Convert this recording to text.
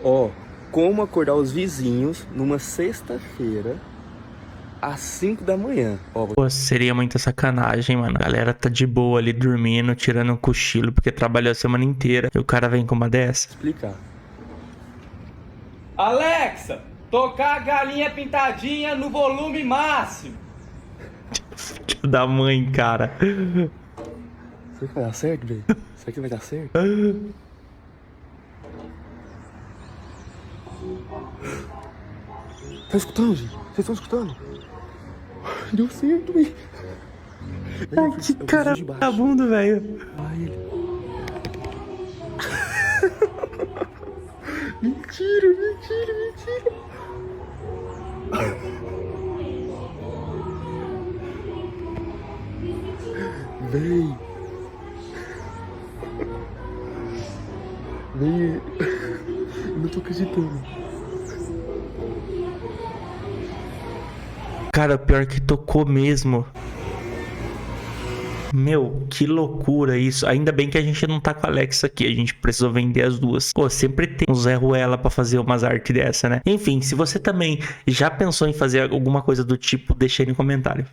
Ó, como acordar os vizinhos numa sexta-feira às 5 da manhã. Ó, vou Pô, seria muita sacanagem, mano. A galera tá de boa ali dormindo, tirando um cochilo porque trabalhou a semana inteira. E o cara vem com uma dessa. explicar. Alexa, tocar a galinha pintadinha no volume máximo. Filho da mãe, cara. Será que vai dar certo, velho? Será que vai dar certo? Tá escutando, gente? Vocês estão escutando? Deu certo, velho. Ai, que cara vagabundo, velho. Vai ele. Mentira, mentira, mentira. Véi. Véi. Eu não tô acreditando. Cara, pior que tocou mesmo. Meu, que loucura isso. Ainda bem que a gente não tá com a Alexa aqui. A gente precisou vender as duas. Pô, sempre tem um Zé Ruela pra fazer umas artes dessa, né? Enfim, se você também já pensou em fazer alguma coisa do tipo, deixa aí no comentário.